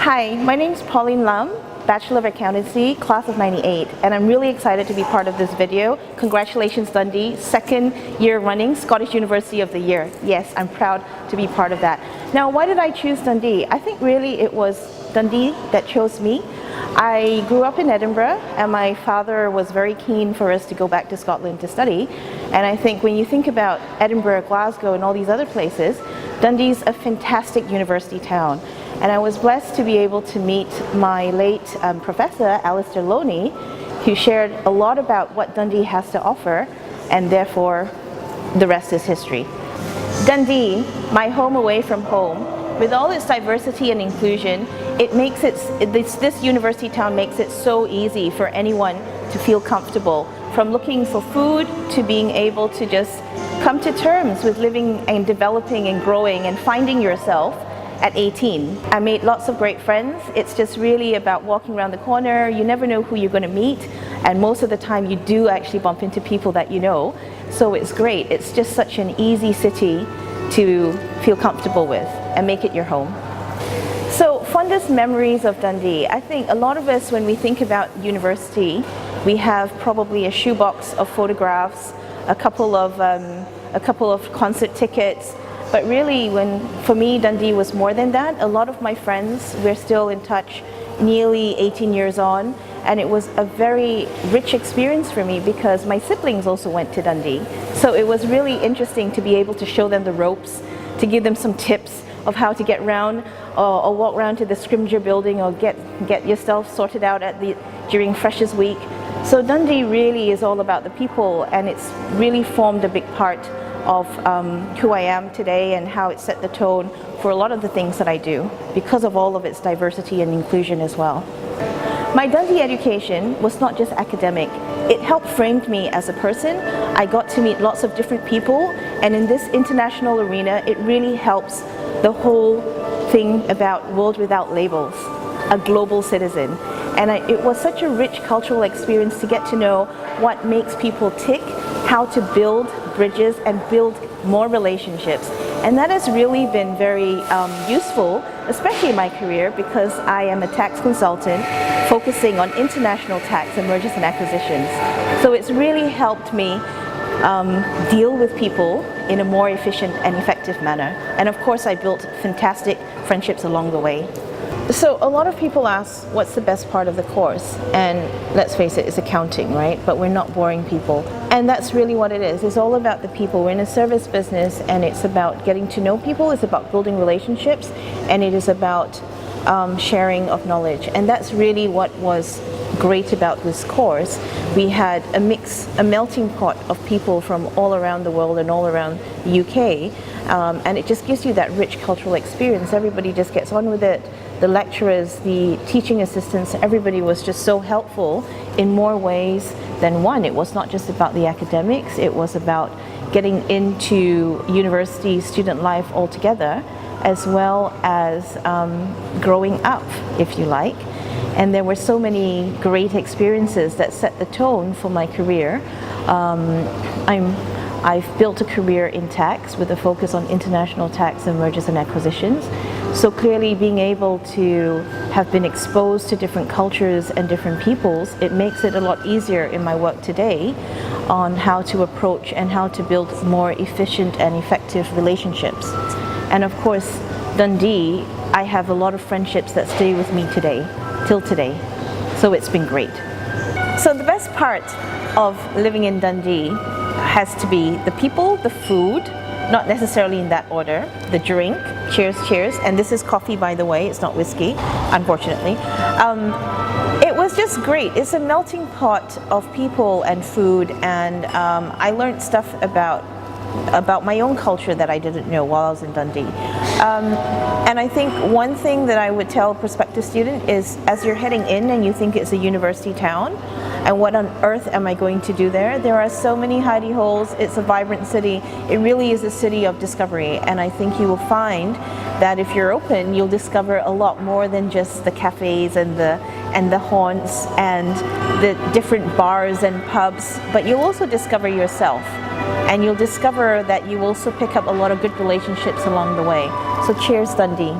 Hi, my name is Pauline Lum, Bachelor of Accountancy, class of '98, and I'm really excited to be part of this video. Congratulations Dundee, second year running Scottish University of the Year. Yes, I'm proud to be part of that. Now, why did I choose Dundee? I think really it was Dundee that chose me. I grew up in Edinburgh and my father was very keen for us to go back to Scotland to study, and I think when you think about Edinburgh, Glasgow and all these other places, Dundee's a fantastic university town. And I was blessed to be able to meet my late professor, Alistair Loney, who shared a lot about what Dundee has to offer, and therefore the rest is history. Dundee, my home away from home, with all its diversity and inclusion, this university town makes it so easy for anyone to feel comfortable, from looking for food to being able to just come to terms with living and developing and growing and finding yourself at 18. I made lots of great friends. It's just really about walking around the corner. You never know who you're going to meet, and most of the time you do actually bump into people that you know. So it's great. It's just such an easy city to feel comfortable with and make it your home. So, fondest memories of Dundee. I think a lot of us, when we think about university, we have probably a shoebox of photographs, a couple of concert tickets. But really, for me, Dundee was more than that. A lot of my friends, we're still in touch nearly 18 years on, and it was a very rich experience for me because my siblings also went to Dundee. So it was really interesting to be able to show them the ropes, to give them some tips of how to get around or walk around to the Scrimgeour building or get yourself sorted out during Freshers Week. So Dundee really is all about the people, and it's really formed a big part of who I am today and how it set the tone for a lot of the things that I do because of all of its diversity and inclusion as well. My Dundee education was not just academic. It helped frame me as a person. I got to meet lots of different people, and in this international arena it really helps the whole thing about world without labels, a global citizen. And it was such a rich cultural experience to get to know what makes people tick, how to build bridges and build more relationships. And that has really been very useful, especially in my career, because I am a tax consultant focusing on international tax and mergers and acquisitions. So it's really helped me deal with people in a more efficient and effective manner. And of course, I built fantastic friendships along the way. So a lot of people ask, what's the best part of the course? And let's face it, it's accounting, right? But we're not boring people. And that's really what it is. It's all about the people. We're in a service business, and it's about getting to know people. It's about building relationships, and it is about sharing of knowledge. And that's really what was great about this course. We had a melting pot of people from all around the world and all around the UK. And it just gives you that rich cultural experience. Everybody just gets on with it. The lecturers, the teaching assistants, everybody was just so helpful in more ways than one. It was not just about the academics, it was about getting into university student life altogether, as well as growing up, if you like. And there were so many great experiences that set the tone for my career. I've built a career in tax with a focus on international tax and mergers and acquisitions. So clearly, being able to have been exposed to different cultures and different peoples, it makes it a lot easier in my work today on how to approach and how to build more efficient and effective relationships. And of course, Dundee, I have a lot of friendships that stay with me today, till today. So it's been great. So the best part of living in Dundee has to be the people, the food, not necessarily in that order, the drink, cheers, cheers, and this is coffee, by the way, it's not whiskey, unfortunately. It was just great. It's a melting pot of people and food, and I learned stuff about my own culture that I didn't know while I was in Dundee. And I think one thing that I would tell a prospective student is, as you're heading in and you think it's a university town, and what on earth am I going to do there? There are so many hidey holes. It's a vibrant city. It really is a city of discovery, and I think you will find that if you're open, you'll discover a lot more than just the cafes and the haunts and the different bars and pubs, but you'll also discover yourself. And you'll discover that you also pick up a lot of good relationships along the way. So cheers, Dundee.